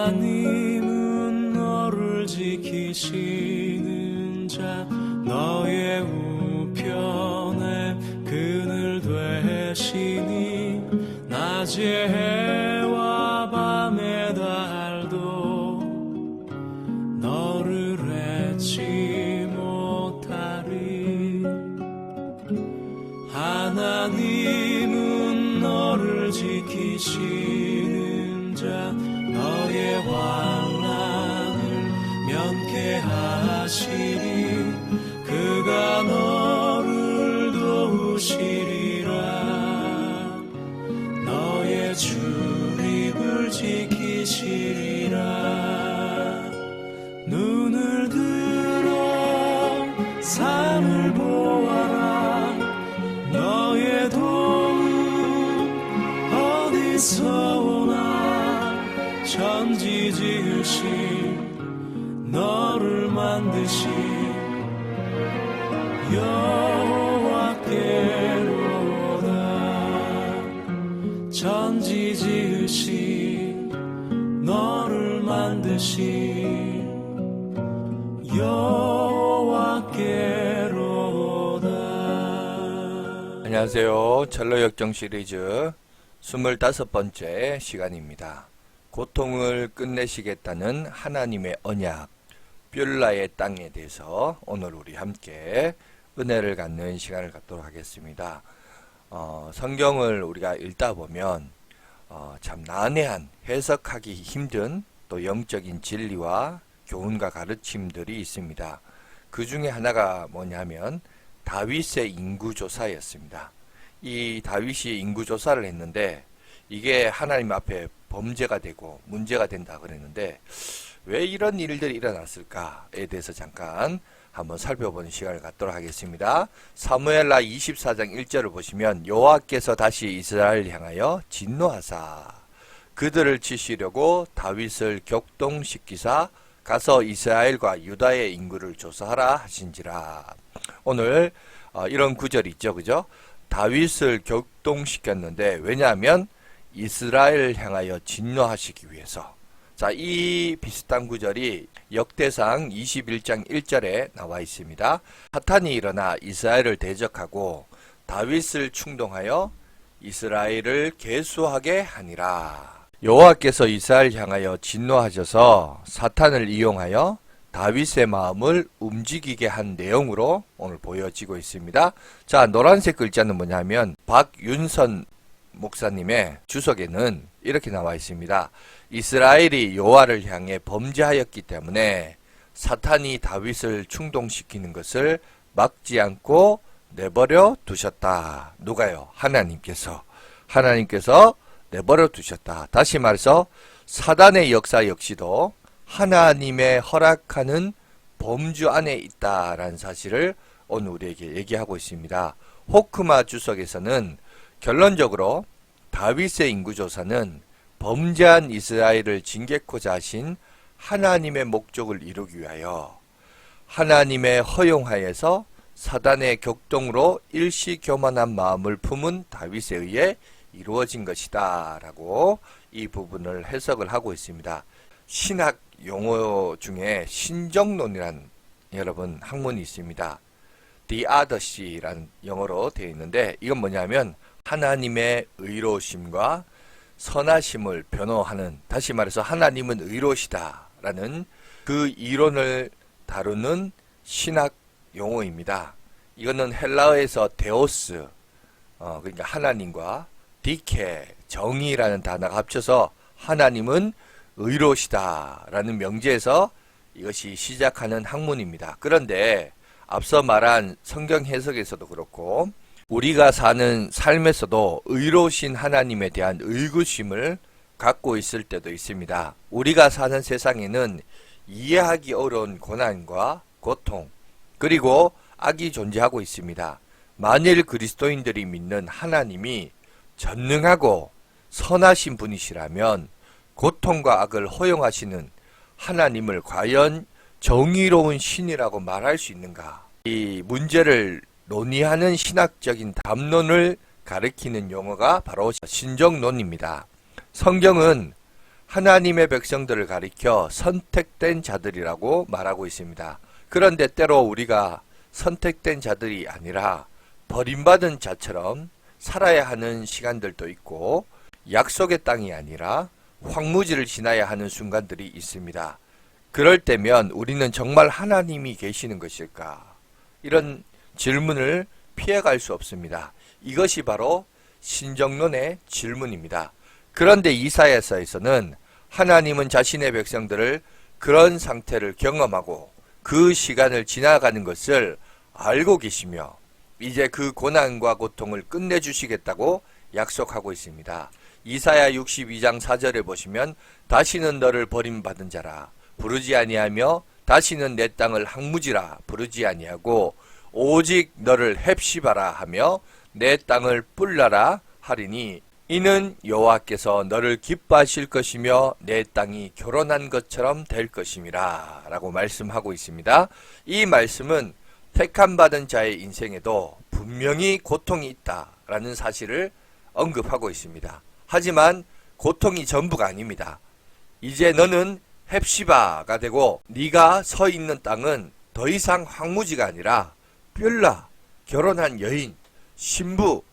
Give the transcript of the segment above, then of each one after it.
하나님은 너를 지키시는 자 너의 우편에 그늘 되시니 낮에 해와 밤의 달도 너를 잊지 못하리. 하나님은 너를 지키시는 자 너의 환난을 면케하시리. 그가 너를 도우시리라. 너의 출입을 지키시리라. 눈을 들어 산을 보아라. 너의 도움 어디서 오나. 천지 지으신 너를 만드신 여호와께로다. 천지 지으신 너를 만드신 여호와께로다. 안녕하세요. 철로역정 시리즈 25번째 시간입니다. 고통을 끝내시겠다는 하나님의 언약, 뷸라의 땅에 대해서 오늘 우리 함께 은혜를 갖는 시간을 갖도록 하겠습니다. 성경을 우리가 읽다 보면 참 난해한, 해석하기 힘든 또 영적인 진리와 교훈과 가르침들이 있습니다. 그 중에 하나가 뭐냐면 다윗의 인구조사였습니다. 이 다윗이 인구조사를 했는데 이게 하나님 앞에 범죄가 되고 문제가 된다 그랬는데 왜 이런 일들이 일어났을까에 대해서 잠깐 한번 살펴보는 시간을 갖도록 하겠습니다. 사무엘하 24장 1절을 보시면 여호와께서 다시 이스라엘을 향하여 진노하사 그들을 치시려고 다윗을 격동시키사 가서 이스라엘과 유다의 인구를 조사하라 하신지라. 오늘 이런 구절이 있죠, 그죠? 다윗을 격동시켰는데 왜냐하면 이스라엘을 향하여 진노하시기 위해서. 자, 이 비슷한 구절이 역대상 21장 1절에 나와 있습니다. 사탄이 일어나 이스라엘을 대적하고 다윗을 충동하여 이스라엘을 계수하게 하니라. 여호와께서 이스라엘을 향하여 진노하셔서 사탄을 이용하여 다윗의 마음을 움직이게 한 내용으로 오늘 보여지고 있습니다. 자, 노란색 글자는 뭐냐면 박윤선 목사님의 주석에는 이렇게 나와 있습니다. 이스라엘이 여호와를 향해 범죄하였기 때문에 사탄이 다윗을 충동시키는 것을 막지 않고 내버려 두셨다. 누가요? 하나님께서 내버려 두셨다. 다시 말해서 사단의 역사 역시도 하나님의 허락하는 범주 안에 있다라는 사실을 오늘 우리에게 얘기하고 있습니다. 호크마 주석에서는 결론적으로 다윗의 인구조사는 범죄한 이스라엘을 징계코자 하신 하나님의 목적을 이루기 위하여 하나님의 허용하에서 사단의 격동으로 일시교만한 마음을 품은 다윗에 의해 이루어진 것이다 라고 이 부분을 해석을 하고 있습니다. 신학 용어 중에 신정론이란 여러분 학문이 있습니다. 디아더시라는 영어로 되어 있는데 이건 뭐냐면 하나님의 의로우심과 선하심을 변호하는, 다시 말해서 하나님은 의로우시다라는 그 이론을 다루는 신학 용어입니다. 이거는 헬라어에서 데오스, 그러니까 하나님과 디케, 정의라는 단어가 합쳐서 하나님은 의로우시다라는 명제에서 이것이 시작하는 학문입니다. 그런데 앞서 말한 성경 해석에서도 그렇고 우리가 사는 삶에서도 의로우신 하나님에 대한 의구심을 갖고 있을 때도 있습니다. 우리가 사는 세상에는 이해하기 어려운 고난과 고통 그리고 악이 존재하고 있습니다. 만일 그리스도인들이 믿는 하나님이 전능하고 선하신 분이시라면 고통과 악을 허용하시는 하나님을 과연 정의로운 신이라고 말할 수 있는가? 이 문제를 논의하는 신학적인 담론을 가리키는 용어가 바로 신정론입니다. 성경은 하나님의 백성들을 가리켜 선택된 자들이라고 말하고 있습니다. 그런데 때로 우리가 선택된 자들이 아니라 버림받은 자처럼 살아야 하는 시간들도 있고 약속의 땅이 아니라 황무지를 지나야 하는 순간들이 있습니다. 그럴 때면 우리는 정말 하나님이 계시는 것일까? 이런 질문을 피해갈 수 없습니다. 이것이 바로 신정론의 질문입니다. 그런데 이사야서에서는 하나님은 자신의 백성들을 그런 상태를 경험하고 그 시간을 지나가는 것을 알고 계시며 이제 그 고난과 고통을 끝내주시겠다고 약속하고 있습니다. 이사야 62장 4절에 보시면 다시는 너를 버림받은 자라 부르지 아니하며 다시는 내 땅을 항무지라 부르지 아니하고 오직 너를 헵시바라 하며 내 땅을 뿔라라 하리니 이는 여호와께서 너를 기뻐하실 것이며 내 땅이 결혼한 것처럼 될 것임이라 라고 말씀하고 있습니다. 이 말씀은 택함받은 자의 인생에도 분명히 고통이 있다라는 사실을 언급하고 있습니다. 하지만 고통이 전부가 아닙니다. 이제 너는 헵시바가 되고 네가 서 있는 땅은 더 이상 황무지가 아니라 뷸라, 결혼한 여인, 신부,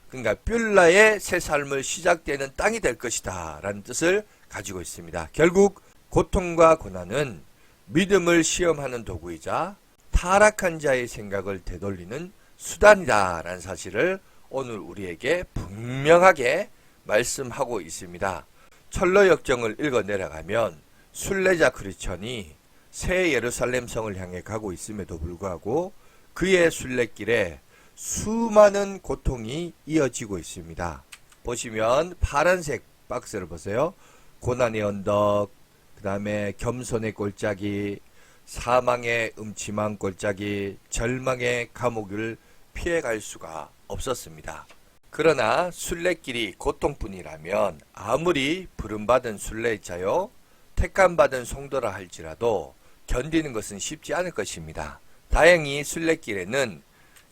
그러니까 뷸라의 새 삶을 시작되는 땅이 될 것이다 라는 뜻을 가지고 있습니다. 결국 고통과 고난은 믿음을 시험하는 도구이자 타락한 자의 생각을 되돌리는 수단이다 라는 사실을 오늘 우리에게 분명하게 말씀하고 있습니다. 철로 역정을 읽어 내려가면 순례자 크리스천이 새 예루살렘 성을 향해 가고 있음에도 불구하고 그의 순례길에 수많은 고통이 이어지고 있습니다. 보시면 파란색 박스를 보세요. 고난의 언덕, 그 다음에 겸손의 골짜기, 사망의 음침한 골짜기, 절망의 감옥을 피해갈 수가 없었습니다. 그러나 순례길이 고통뿐이라면 아무리 부름받은 순례자요 택함받은 성도라 할지라도 견디는 것은 쉽지 않을 것입니다. 다행히 순례길에는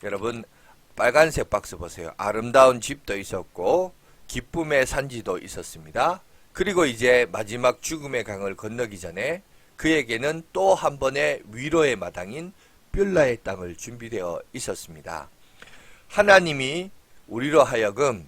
여러분 빨간색 박스 보세요. 아름다운 집도 있었고 기쁨의 산지도 있었습니다. 그리고 이제 마지막 죽음의 강을 건너기 전에 그에게는 또 한 번의 위로의 마당인 뷸라의 땅을 준비되어 있었습니다. 하나님이 우리로 하여금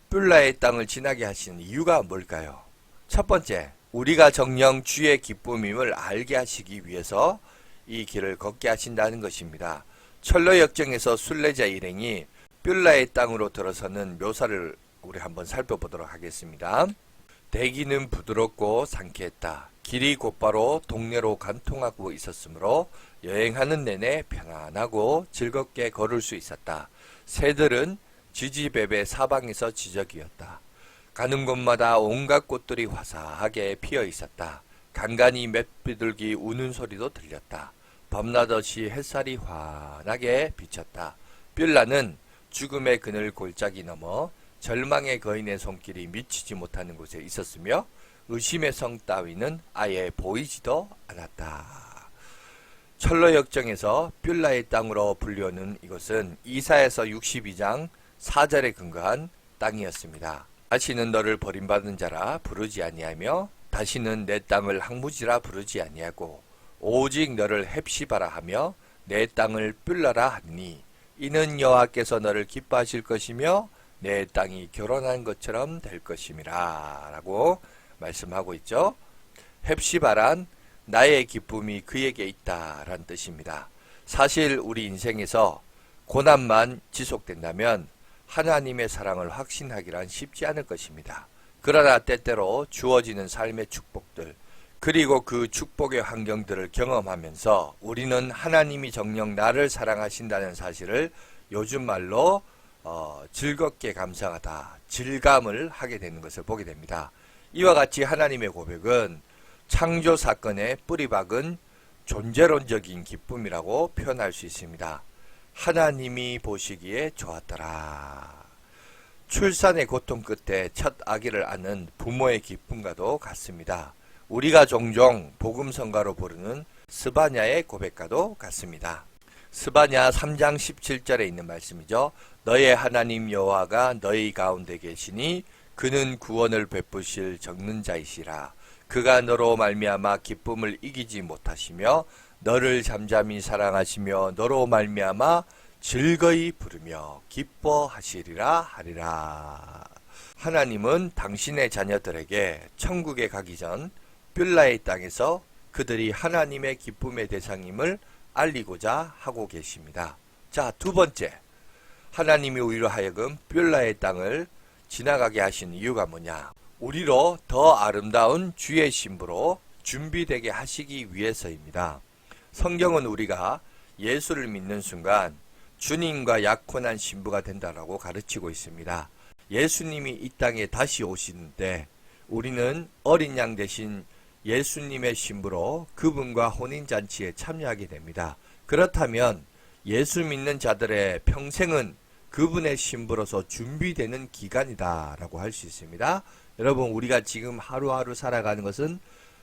뷸라의 땅을 지나게 하시는 이유가 뭘까요? 첫 번째, 우리가 정녕 주의 기쁨임을 알게 하시기 위해서 이 길을 걷게 하신다는 것입니다. 철로 역정에서 순례자 일행이 뷸라의 땅으로 들어서는 묘사를 우리 한번 살펴보도록 하겠습니다. 대기는 부드럽고 상쾌했다. 길이 곧바로 동네로 관통하고 있었으므로 여행하는 내내 편안하고 즐겁게 걸을 수 있었다. 새들은 지지배배 사방에서 지저귀었다. 가는 곳마다 온갖 꽃들이 화사하게 피어 있었다. 간간히 맷비둘기 우는 소리도 들렸다. 밤낮없이 햇살이 환하게 비쳤다. 뷸라는 죽음의 그늘 골짜기 넘어 절망의 거인의 손길이 미치지 못하는 곳에 있었으며 의심의 성 따위는 아예 보이지도 않았다. 철로 역정에서 뷸라의 땅으로 불리우는 이곳은 이사야서 62장 4절에 근거한 땅이었습니다. 다시는 너를 버림받은 자라 부르지 아니하며 다시는 내 땅을 항무지라 부르지 아니하고 오직 너를 헵시바라 하며 내 땅을 뷸라라 하니 이는 여호와께서 너를 기뻐하실 것이며 내 땅이 결혼한 것처럼 될 것임이라 라고 말씀하고 있죠. 헵시바란 나의 기쁨이 그에게 있다라는 뜻입니다. 사실 우리 인생에서 고난만 지속된다면 하나님의 사랑을 확신하기란 쉽지 않을 것입니다. 그러나 때때로 주어지는 삶의 축복들 그리고 그 축복의 환경들을 경험하면서 우리는 하나님이 정녕 나를 사랑하신다는 사실을 요즘 말로 즐겁게 감상하다, 질감을 하게 되는 것을 보게 됩니다. 이와 같이 하나님의 고백은 창조 사건의 뿌리박은 존재론적인 기쁨이라고 표현할 수 있습니다. 하나님이 보시기에 좋았더라. 출산의 고통 끝에 첫 아기를 안는 부모의 기쁨과도 같습니다. 우리가 종종 복음성가로 부르는 스바냐의 고백과도 같습니다. 스바냐 3장 17절에 있는 말씀이죠. 너의 하나님 여호와가 너희 가운데 계시니 그는 구원을 베푸실 적는 자이시라. 그가 너로 말미암아 기쁨을 이기지 못하시며 너를 잠잠히 사랑하시며 너로 말미암아 즐거이 부르며 기뻐하시리라 하리라. 하나님은 당신의 자녀들에게 천국에 가기 전 뷸라의 땅에서 그들이 하나님의 기쁨의 대상임을 알리고자 하고 계십니다. 자, 두 번째, 하나님이 우리로 하여금 뷸라의 땅을 지나가게 하신 이유가 뭐냐? 우리로 더 아름다운 주의 신부로 준비되게 하시기 위해서입니다. 성경은 우리가 예수를 믿는 순간 주님과 약혼한 신부가 된다라고 가르치고 있습니다. 예수님이 이 땅에 다시 오시는데 우리는 어린 양 대신 예수님의 신부로 그분과 혼인잔치에 참여하게 됩니다. 그렇다면 예수 믿는 자들의 평생은 그분의 신부로서 준비되는 기간이다라고 할 수 있습니다. 여러분, 우리가 지금 하루하루 살아가는 것은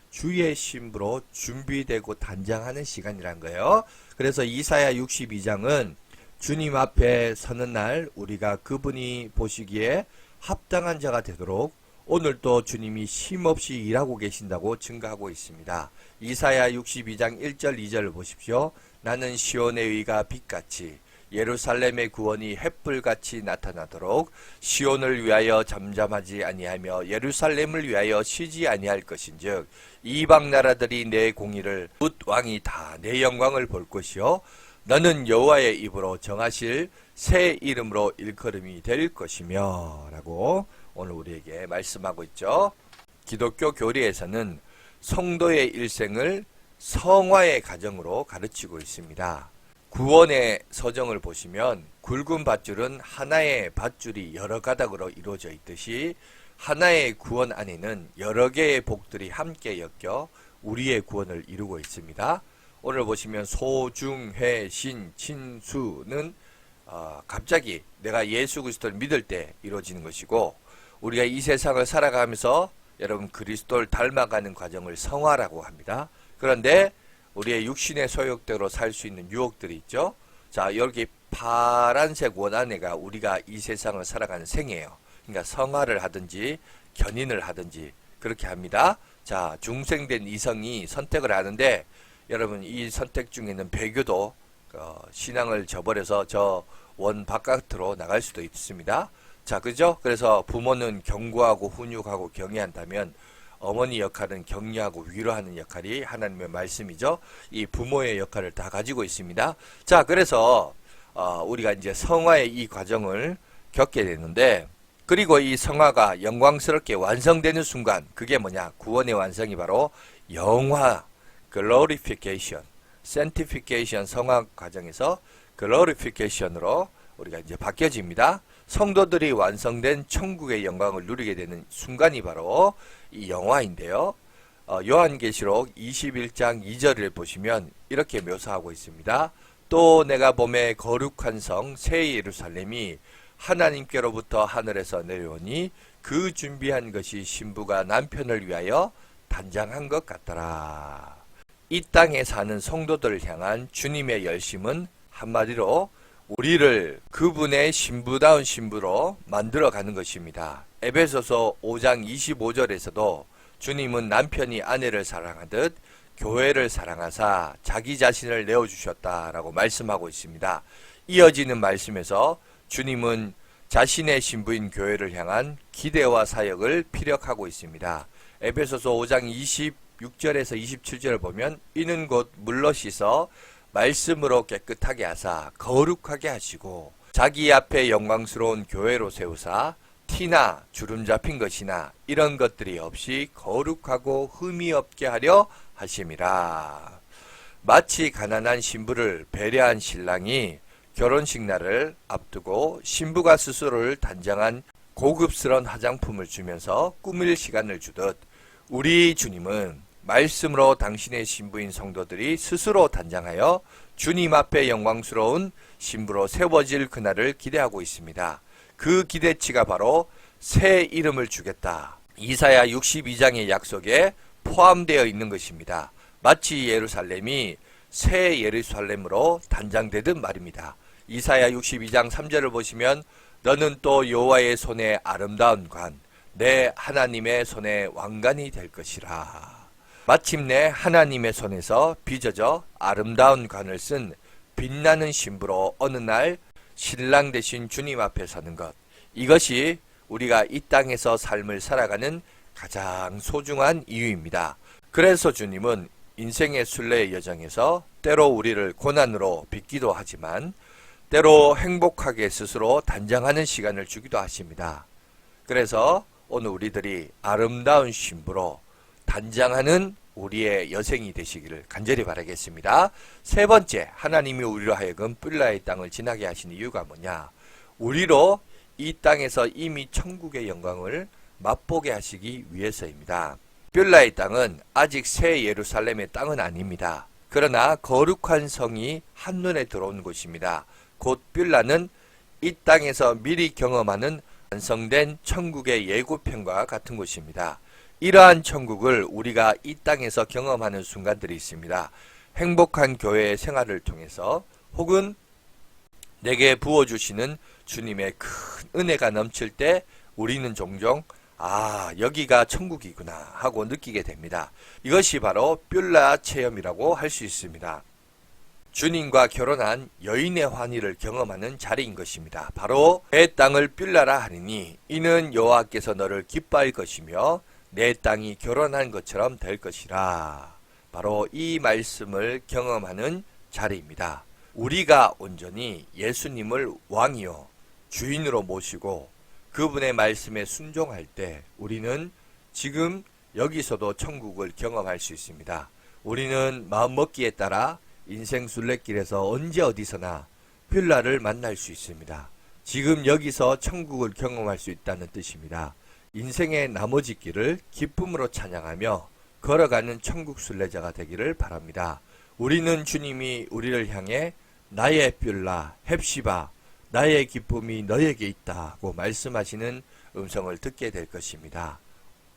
주의 신부로 준비되고 단장하는 시간이란 거예요. 그래서 이사야 62장은 주님 앞에 서는 날 우리가 그분이 보시기에 합당한 자가 되도록 오늘도 주님이 쉼없이 일하고 계신다고 증거하고 있습니다. 이사야 62장 1절 2절을 보십시오. 나는 시온의 의가 빛같이 예루살렘의 구원이 햇불같이 나타나도록 시온을 위하여 잠잠하지 아니하며 예루살렘을 위하여 쉬지 아니할 것인즉 이방 나라들이 내 공의를 뭇 왕이 다 내 영광을 볼 것이요 너는 여호와의 입으로 정하실 새 이름으로 일컬음이 될 것이며 라고 오늘 우리에게 말씀하고 있죠. 기독교 교리에서는 성도의 일생을 성화의 과정으로 가르치고 있습니다. 구원의 서정을 보시면 굵은 밧줄은 하나의 밧줄이 여러 가닥으로 이루어져 있듯이 하나의 구원 안에는 여러 개의 복들이 함께 엮여 우리의 구원을 이루고 있습니다. 오늘 보시면 소, 중, 회, 신, 친, 수는 갑자기 내가 예수 그리스도를 믿을 때 이루어지는 것이고 우리가 이 세상을 살아가면서 여러분 그리스도를 닮아가는 과정을 성화라고 합니다. 그런데 우리의 육신의 소욕대로 살 수 있는 유혹들이 있죠. 자, 여기 파란색 원안에가 우리가 이 세상을 살아가는 생이에요. 그러니까 성화를 하든지 견인을 하든지 그렇게 합니다. 자, 중생된 이성이 선택을 하는데 여러분 이 선택 중에는 배교도 신앙을 저버려서 저 원 바깥으로 나갈 수도 있습니다. 자, 그죠? 그래서 부모는 경고하고 훈육하고 경애한다면 어머니 역할은 격려하고 위로하는 역할이 하나님의 말씀이죠. 이 부모의 역할을 다 가지고 있습니다. 자, 그래서 우리가 이제 성화의 이 과정을 겪게 되는데 그리고 이 성화가 영광스럽게 완성되는 순간 그게 뭐냐? 구원의 완성이 바로 영화, glorification, sanctification 성화 과정에서 glorification으로 우리가 이제 바뀌어집니다. 성도들이 완성된 천국의 영광을 누리게 되는 순간이 바로 이 영화인데요. 요한계시록 21장 2절을 보시면 이렇게 묘사하고 있습니다. 또 내가 보매 거룩한 성 새 예루살렘이 하나님께로부터 하늘에서 내려오니 그 준비한 것이 신부가 남편을 위하여 단장한 것 같더라. 이 땅에 사는 성도들을 향한 주님의 열심은 한마디로 우리를 그분의 신부다운 신부로 만들어가는 것입니다. 에베소서 5장 25절에서도 주님은 남편이 아내를 사랑하듯 교회를 사랑하사 자기 자신을 내어주셨다라고 말씀하고 있습니다. 이어지는 말씀에서 주님은 자신의 신부인 교회를 향한 기대와 사역을 피력하고 있습니다. 에베소서 5장 26절에서 27절을 보면 이는 곧 물로 씻어 말씀으로 깨끗하게 하사 거룩하게 하시고 자기 앞에 영광스러운 교회로 세우사 티나 주름 잡힌 것이나 이런 것들이 없이 거룩하고 흠이 없게 하려 하심이라. 마치 가난한 신부를 배려한 신랑이 결혼식 날을 앞두고 신부가 스스로를 단장한 고급스러운 화장품을 주면서 꾸밀 시간을 주듯 우리 주님은 말씀으로 당신의 신부인 성도들이 스스로 단장하여 주님 앞에 영광스러운 신부로 세워질 그날을 기대하고 있습니다. 그 기대치가 바로 새 이름을 주겠다. 이사야 62장의 약속에 포함되어 있는 것입니다. 마치 예루살렘이 새 예루살렘으로 단장되듯 말입니다. 이사야 62장 3절을 보시면 너는 또 여호와의 손에 아름다운 관, 내 하나님의 손의 왕관이 될 것이라. 마침내 하나님의 손에서 빚어져 아름다운 관을 쓴 빛나는 신부로 어느 날 신랑 되신 주님 앞에 서는 것. 이것이 우리가 이 땅에서 삶을 살아가는 가장 소중한 이유입니다. 그래서 주님은 인생의 순례의 여정에서 때로 우리를 고난으로 빚기도 하지만 때로 행복하게 스스로 단장하는 시간을 주기도 하십니다. 그래서 오늘 우리들이 아름다운 신부로 단장하는 우리의 여생이 되시기를 간절히 바라겠습니다. 세 번째, 하나님이 우리로 하여금 뿔라의 땅을 지나게 하신 이유가 뭐냐? 우리로 이 땅에서 이미 천국의 영광을 맛보게 하시기 위해서입니다. 뿔라의 땅은 아직 새 예루살렘의 땅은 아닙니다. 그러나 거룩한 성이 한눈에 들어온 곳입니다. 곧 뿔라는 이 땅에서 미리 경험하는 완성된 천국의 예고편과 같은 곳입니다. 이러한 천국을 우리가 이 땅에서 경험하는 순간들이 있습니다. 행복한 교회의 생활을 통해서 혹은 내게 부어주시는 주님의 큰 은혜가 넘칠 때 우리는 종종 여기가 천국이구나 하고 느끼게 됩니다. 이것이 바로 뿔라 체험이라고 할 수 있습니다. 주님과 결혼한 여인의 환희를 경험하는 자리인 것입니다. 바로 내 땅을 뿔라라 하리니 이는 여호와께서 너를 기뻐할 것이며 내 땅이 결혼한 것처럼 될 것이라. 바로 이 말씀을 경험하는 자리입니다. 우리가 온전히 예수님을 왕이요 주인으로 모시고 그분의 말씀에 순종할 때 우리는 지금 여기서도 천국을 경험할 수 있습니다. 우리는 마음먹기에 따라 인생 순례길에서 언제 어디서나 뿔라를 만날 수 있습니다. 지금 여기서 천국을 경험할 수 있다는 뜻입니다. 인생의 나머지 길을 기쁨으로 찬양하며 걸어가는 천국 순례자가 되기를 바랍니다. 우리는 주님이 우리를 향해 나의 뿔라 헵시바 나의 기쁨이 너에게 있다고 말씀하시는 음성을 듣게 될 것입니다.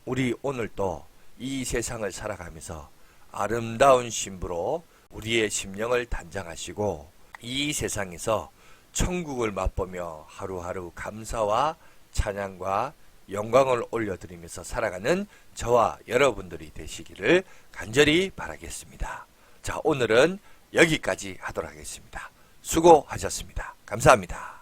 우리 오늘 또 이 세상을 살아가면서 아름다운 신부로 우리의 심령을 단장하시고 이 세상에서 천국을 맛보며 하루하루 감사와 찬양과 영광을 올려드리면서 살아가는 저와 여러분들이 되시기를 간절히 바라겠습니다. 자, 오늘은 여기까지 하도록 하겠습니다. 수고하셨습니다. 감사합니다.